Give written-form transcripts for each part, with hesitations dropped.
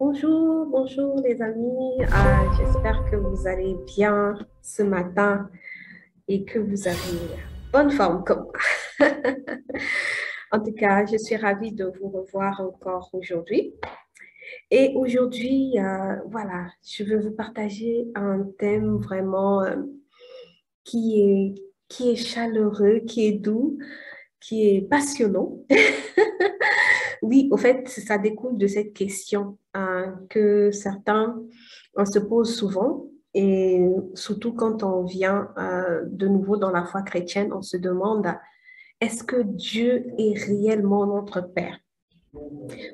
Bonjour, bonjour les amis. J'espère que vous allez bien ce matin et que vous avez bonne forme comme moi. En tout cas, je suis ravie de vous revoir encore aujourd'hui. Et aujourd'hui, voilà, je veux vous partager un thème vraiment qui est, qui est chaleureux, qui est doux, qui est passionnant. Oui, au fait, ça découle de cette question que certains se posent souvent et surtout quand on vient de nouveau dans la foi chrétienne, on se demande, est-ce que Dieu est réellement notre Père?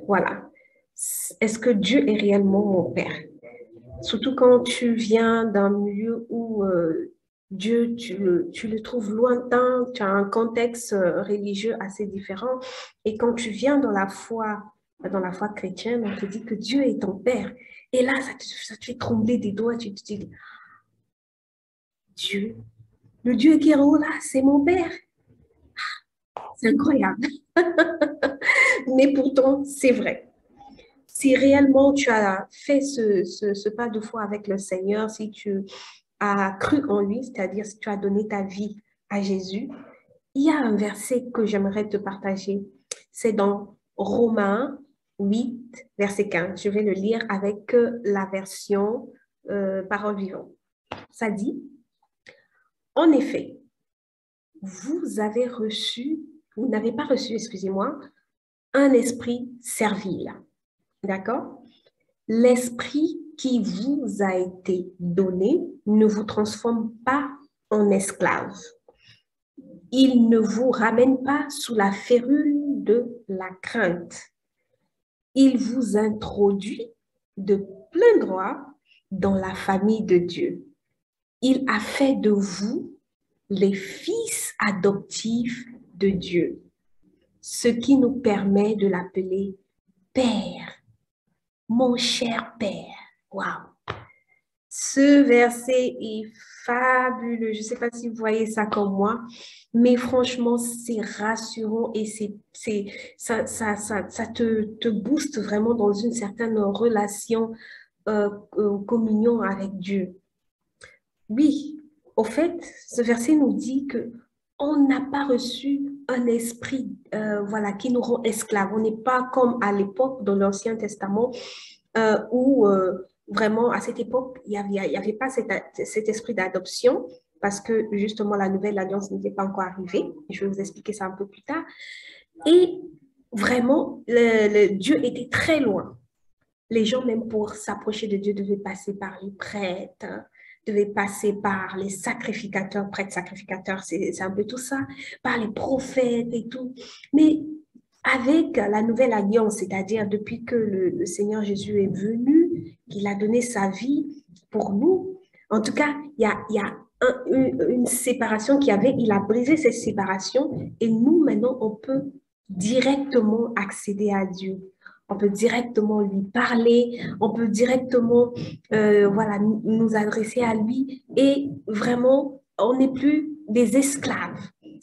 Voilà. Est-ce que Dieu est réellement mon Père? Surtout quand tu viens d'un milieu où Dieu, tu le trouves lointain, tu as un contexte religieux assez différent. Et quand tu viens dans la foi chrétienne, on te dit que Dieu est ton Père. Et là, ça te fait trembler des doigts. Tu te dis, Dieu, le Dieu qui est en haut là, c'est mon Père. C'est incroyable. Mais pourtant, c'est vrai. Si réellement tu as fait ce pas de foi avec le Seigneur, si tu as cru en lui, c'est-à-dire si tu as donné ta vie à Jésus, il y a un verset que j'aimerais te partager. C'est dans Romains 8, verset 15. Je vais le lire avec la version parole vivante. Ça dit, en effet, vous avez reçu, vous n'avez pas reçu, excusez-moi, un esprit servile. D'accord? L'esprit qui vous a été donné ne vous transforme pas en esclave. Il ne vous ramène pas sous la férule de la crainte. Il vous introduit de plein droit dans la famille de Dieu. Il a fait de vous les fils adoptifs de Dieu, ce qui nous permet de l'appeler Père, mon cher Père. Waouh! Ce verset est fabuleux. Je ne sais pas si vous voyez ça comme moi, mais franchement, c'est rassurant et ça te booste vraiment dans une certaine relation, communion avec Dieu. Oui, au fait, ce verset nous dit que on n'a pas reçu un esprit voilà, qui nous rend esclaves. On n'est pas comme à l'époque dans l'Ancien Testament où vraiment à cette époque, il y avait pas cet esprit d'adoption parce que justement la nouvelle alliance n'était pas encore arrivée. Je vais vous expliquer ça un peu plus tard. Et vraiment, Dieu était très loin. Les gens, même pour s'approcher de Dieu, devaient passer par les prêtres, devaient passer par les sacrificateurs, prêtres sacrificateurs, c'est un peu tout ça, par les prophètes et tout. Mais avec la nouvelle alliance, c'est-à-dire depuis que le Seigneur Jésus est venu, qu'il a donné sa vie pour nous, en tout cas, il y a une séparation qu'il y avait, il a brisé cette séparation et nous, maintenant, on peut directement accéder à Dieu. On peut directement lui parler, on peut directement voilà, nous adresser à lui et vraiment, on n'est plus des esclaves.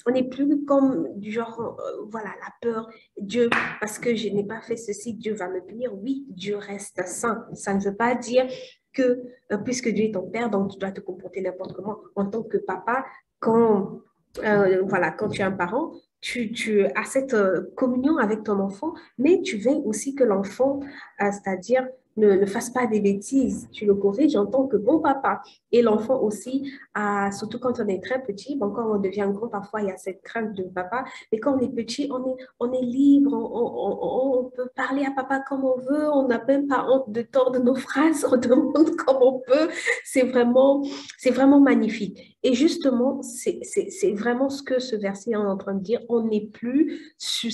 On n'est plus comme du genre, voilà, la peur, Dieu, parce que je n'ai pas fait ceci, Dieu va me punir. Oui, Dieu reste saint. Ça ne veut pas dire que puisque Dieu est ton père, donc tu dois te comporter n'importe comment. En tant que papa, quand, voilà, quand tu es un parent, tu as cette communion avec ton enfant, mais tu veilles aussi que l'enfant, c'est-à-dire ne fasse pas des bêtises. Tu le corriges en tant que bon papa. Et l'enfant aussi, surtout quand on est très petit, bon, quand on devient grand, parfois il y a cette crainte de papa, mais quand on est petit, on est libre, on peut parler à papa comme on veut, on n'a même pas honte de tordre nos phrases, on demande comme on peut. C'est vraiment magnifique. Et justement, c'est vraiment ce que ce verset est en train de dire. On n'est plus sur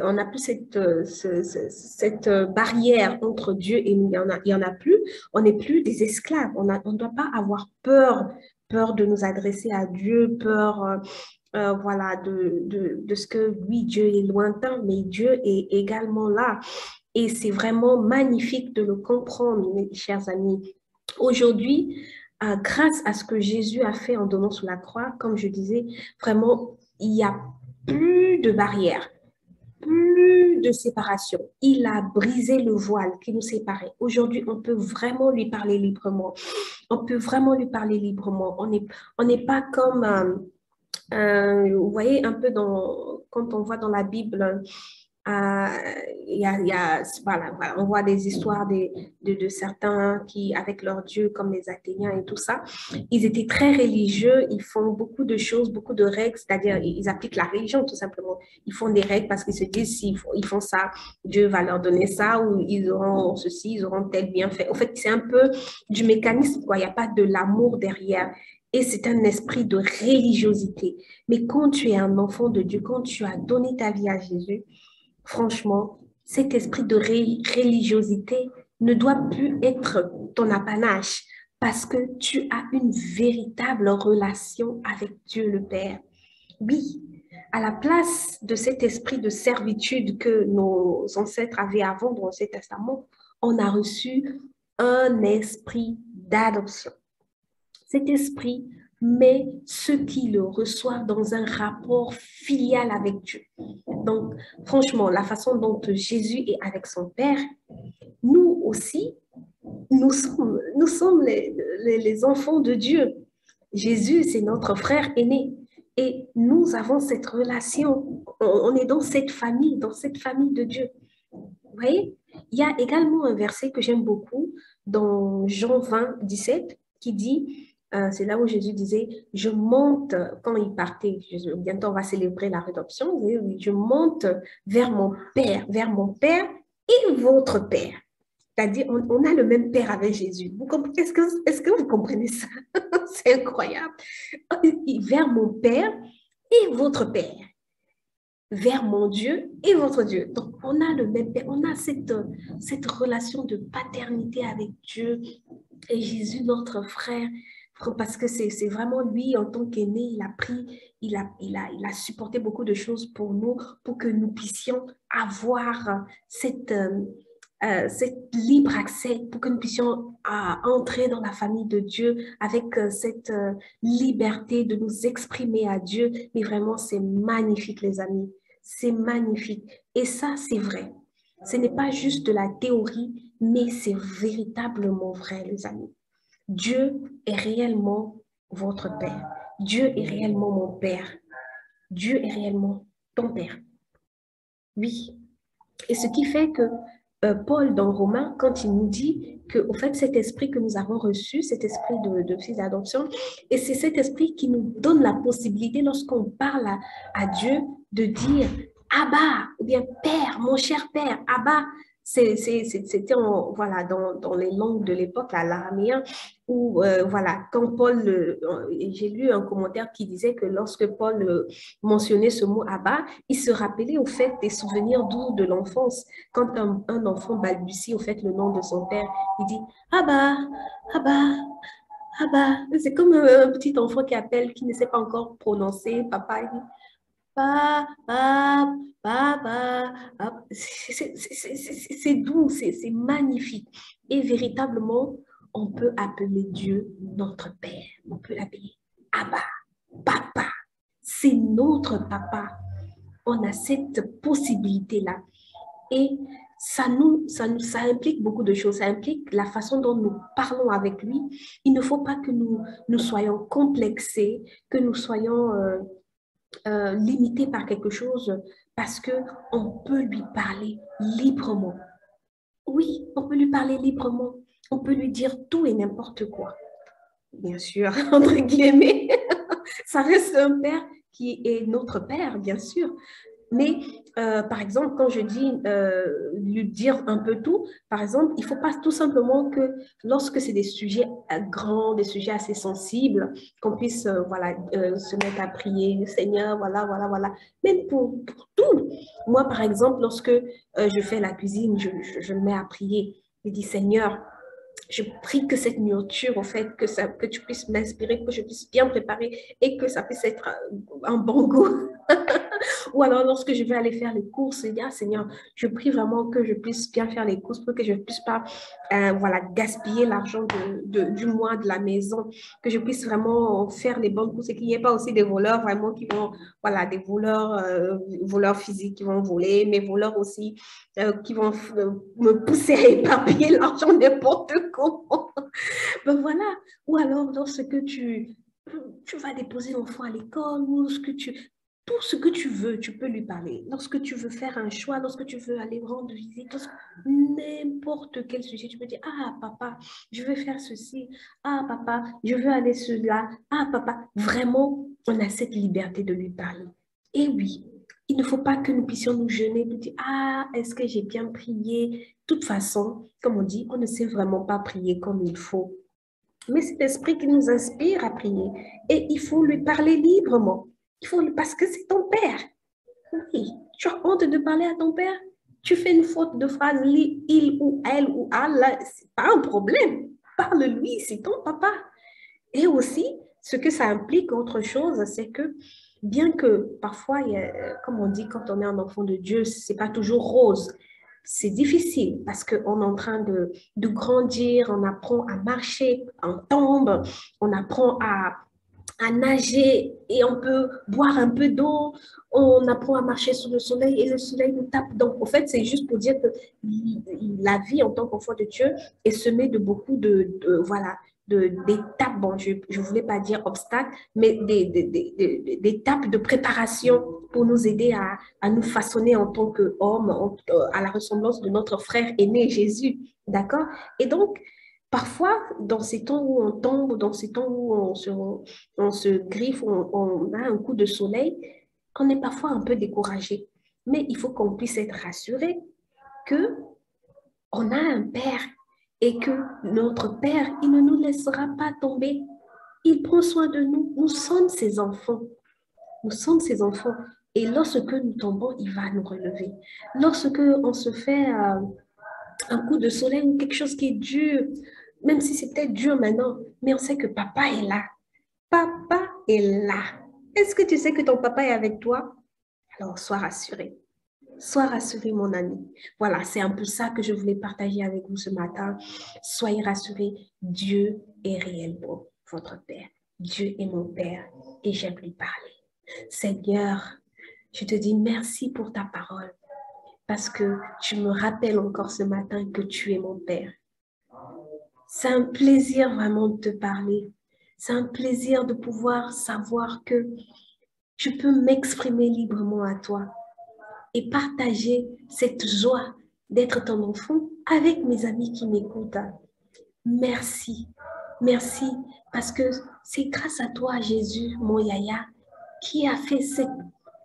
on n'a plus cette barrière entre Dieu et nous. Il y en a plus. On n'est plus des esclaves. On ne doit pas avoir peur de nous adresser à Dieu, peur voilà, de ce que oui, Dieu est lointain, mais Dieu est également là. Et c'est vraiment magnifique de le comprendre, mes chers amis. Aujourd'hui, grâce à ce que Jésus a fait en donnant sur la croix, comme je disais, vraiment, il n'y a plus de barrières. plus de séparation. Il a brisé le voile qui nous séparait. Aujourd'hui, on peut vraiment lui parler librement. On peut vraiment lui parler librement. On n'est pas comme, vous voyez, un peu quand on voit dans la Bible, euh, voilà, on voit des histoires de certains qui, avec leur Dieu, comme les Athéniens et tout ça, ils étaient très religieux, ils font beaucoup de choses, beaucoup de règles, c'est-à-dire ils appliquent la religion tout simplement. Ils font des règles parce qu'ils se disent, s'ils ils font ça, Dieu va leur donner ça, ou ils auront ceci, ils auront tel bienfait. En fait, c'est un peu du mécanisme, quoi. Il n'y a pas de l'amour derrière. Et c'est un esprit de religiosité. Mais quand tu es un enfant de Dieu, quand tu as donné ta vie à Jésus, franchement, cet esprit de religiosité ne doit plus être ton apanage parce que tu as une véritable relation avec Dieu le Père. Oui, à la place de cet esprit de servitude que nos ancêtres avaient avant dans l'Ancien Testament, on a reçu un esprit d'adoption. Cet esprit met ceux qui le reçoivent dans un rapport filial avec Dieu. Donc, franchement, la façon dont Jésus est avec son Père, nous aussi, nous sommes les enfants de Dieu. Jésus, c'est notre frère aîné. Et nous avons cette relation. On est dans cette famille de Dieu. Vous voyez, il y a également un verset que j'aime beaucoup dans Jean 20, 17 qui dit, c'est là où Jésus disait, je monte, quand il partait, bientôt on va célébrer la rédemption, je monte vers mon Père et votre Père. C'est-à-dire, on a le même Père avec Jésus. Est-ce que vous comprenez ça? C'est incroyable. Vers mon Père et votre Père. Vers mon Dieu et votre Dieu. Donc, on a le même Père, on a cette relation de paternité avec Dieu et Jésus, notre frère, parce que c'est vraiment lui, en tant qu'aîné, il a pris, il a supporté beaucoup de choses pour nous, pour que nous puissions avoir cet libre accès, pour que nous puissions entrer dans la famille de Dieu avec cette liberté de nous exprimer à Dieu. Mais vraiment, c'est magnifique, les amis. C'est magnifique. Et ça, c'est vrai. Ce n'est pas juste de la théorie, mais c'est véritablement vrai, les amis. Dieu est réellement votre Père. Dieu est réellement mon Père. Dieu est réellement ton Père. Oui. Et ce qui fait que Paul, dans Romains, quand il nous dit que, au fait, cet esprit que nous avons reçu, cet esprit de fils d'adoption, et c'est cet esprit qui nous donne la possibilité, lorsqu'on parle à Dieu, de dire Abba, ou bien Père, mon cher Père, Abba. C'était voilà, dans les langues de l'époque, l'araméen, où voilà, quand Paul, j'ai lu un commentaire qui disait que lorsque Paul mentionnait ce mot Abba, il se rappelait au fait des souvenirs doux de l'enfance. Quand un enfant balbutie au fait le nom de son père, il dit Abba, Abba, Abba. C'est comme un petit enfant qui appelle, qui ne sait pas encore prononcer papa. Il dit Papa, papa. C'est doux, c'est magnifique. Et véritablement, on peut appeler Dieu notre Père. On peut l'appeler Abba, papa. C'est notre papa. On a cette possibilité-là. Et ça implique beaucoup de choses. Ça implique la façon dont nous parlons avec lui. Il ne faut pas que nous soyons complexés, que nous soyons limités par quelque chose, parce qu'on peut lui parler librement. Oui, on peut lui parler librement. On peut lui dire tout et n'importe quoi. Bien sûr, entre guillemets. Ça reste un père qui est notre père, bien sûr. Mais, par exemple, quand je dis lui dire un peu tout, par exemple, il ne faut pas tout simplement que lorsque c'est des sujets grands, des sujets assez sensibles, qu'on puisse voilà, se mettre à prier, le Seigneur, voilà, voilà, voilà. Même pour tout. Moi, par exemple, lorsque je fais la cuisine, je me mets à prier. Je dis, Seigneur, je prie que cette nourriture, au fait, que tu puisses m'inspirer, que je puisse bien préparer et que ça puisse être un bon goût. Ou alors, lorsque je vais aller faire les courses, je dis, ah Seigneur, je prie vraiment que je puisse bien faire les courses pour que je ne puisse pas voilà, gaspiller l'argent du mois de la maison, que je puisse vraiment faire les bonnes courses et qu'il n'y ait pas aussi des voleurs vraiment qui vont, voilà, des voleurs, voleurs physiques qui vont voler, mais voleurs aussi qui vont me pousser à éparpiller l'argent n'importe comment. Ben voilà. Ou alors, lorsque tu vas déposer l'enfant à l'école, ou tout ce que tu veux, tu peux lui parler. Lorsque tu veux faire un choix, lorsque tu veux aller rendre visite, n'importe quel sujet, tu peux dire, ah papa, je veux faire ceci, ah papa, je veux aller cela, ah papa, vraiment, on a cette liberté de lui parler. Et oui, il ne faut pas que nous puissions nous jeûner, nous dire, ah, est-ce que j'ai bien prié? De toute façon, comme on dit, on ne sait vraiment pas prier comme il faut. Mais c'est l'esprit qui nous inspire à prier. Et il faut lui parler librement. Parce que c'est ton père. Oui, tu as honte de parler à ton père. Tu fais une faute de phrase, il ou elle ou elle, c'est pas un problème. Parle-lui, c'est ton papa. Et aussi, ce que ça implique, autre chose, c'est que bien que parfois, comme on dit, quand on est un enfant de Dieu, c'est pas toujours rose. C'est difficile parce qu'on est en train de grandir, on apprend à marcher, on tombe, on apprend à nager et on peut boire un peu d'eau, on apprend à marcher sous le soleil et le soleil nous tape. Donc, en fait, c'est juste pour dire que la vie en tant qu'enfant de Dieu est semée de beaucoup voilà, d'étapes, bon, je ne voulais pas dire obstacles, mais d'étapes de préparation pour nous aider à nous façonner en tant qu'hommes, à la ressemblance de notre frère aîné Jésus. D'accord? Et donc, parfois, dans ces temps où on tombe, dans ces temps où on se griffe, on a un coup de soleil, on est parfois un peu découragé. Mais il faut qu'on puisse être rassuré que on a un père et que notre père, il ne nous laissera pas tomber. Il prend soin de nous. Nous sommes ses enfants. Nous sommes ses enfants. Et lorsque nous tombons, il va nous relever. Lorsque on se fait un coup de soleil ou quelque chose qui est dur, même si c'est peut-être dur maintenant, mais on sait que papa est là. Papa est là. Est-ce que tu sais que ton papa est avec toi? Alors, sois rassuré. Sois rassuré, mon ami. Voilà, c'est un peu ça que je voulais partager avec vous ce matin. Soyez rassurés, Dieu est réellement votre Père. Dieu est mon Père et j'aime lui parler. Seigneur, je te dis merci pour ta parole parce que tu me rappelles encore ce matin que tu es mon Père. C'est un plaisir vraiment de te parler. C'est un plaisir de pouvoir savoir que je peux m'exprimer librement à toi et partager cette joie d'être ton enfant avec mes amis qui m'écoutent. Merci, merci, parce que c'est grâce à toi, Jésus, mon Yaya, qui a fait cette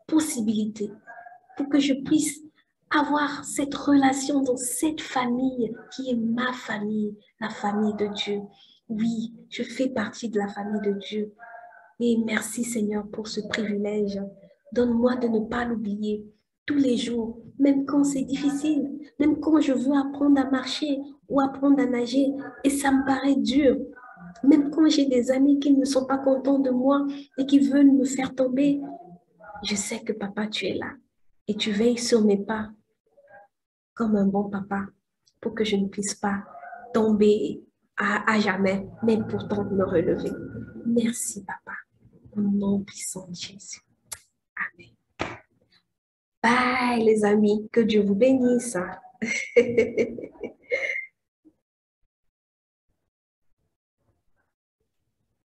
possibilité pour que je puisse avoir cette relation dans cette famille qui est ma famille, la famille de Dieu. Oui, je fais partie de la famille de Dieu. Et merci Seigneur pour ce privilège. Donne-moi de ne pas l'oublier tous les jours, même quand c'est difficile, même quand je veux apprendre à marcher ou apprendre à nager et ça me paraît dur. Même quand j'ai des amis qui ne sont pas contents de moi et qui veulent me faire tomber, je sais que papa, tu es là et tu veilles sur mes pas comme un bon papa pour que je ne puisse pas tomber à jamais, mais pourtant me relever. Merci papa. Au nom puissant de Jésus. Amen. Bye les amis, que Dieu vous bénisse.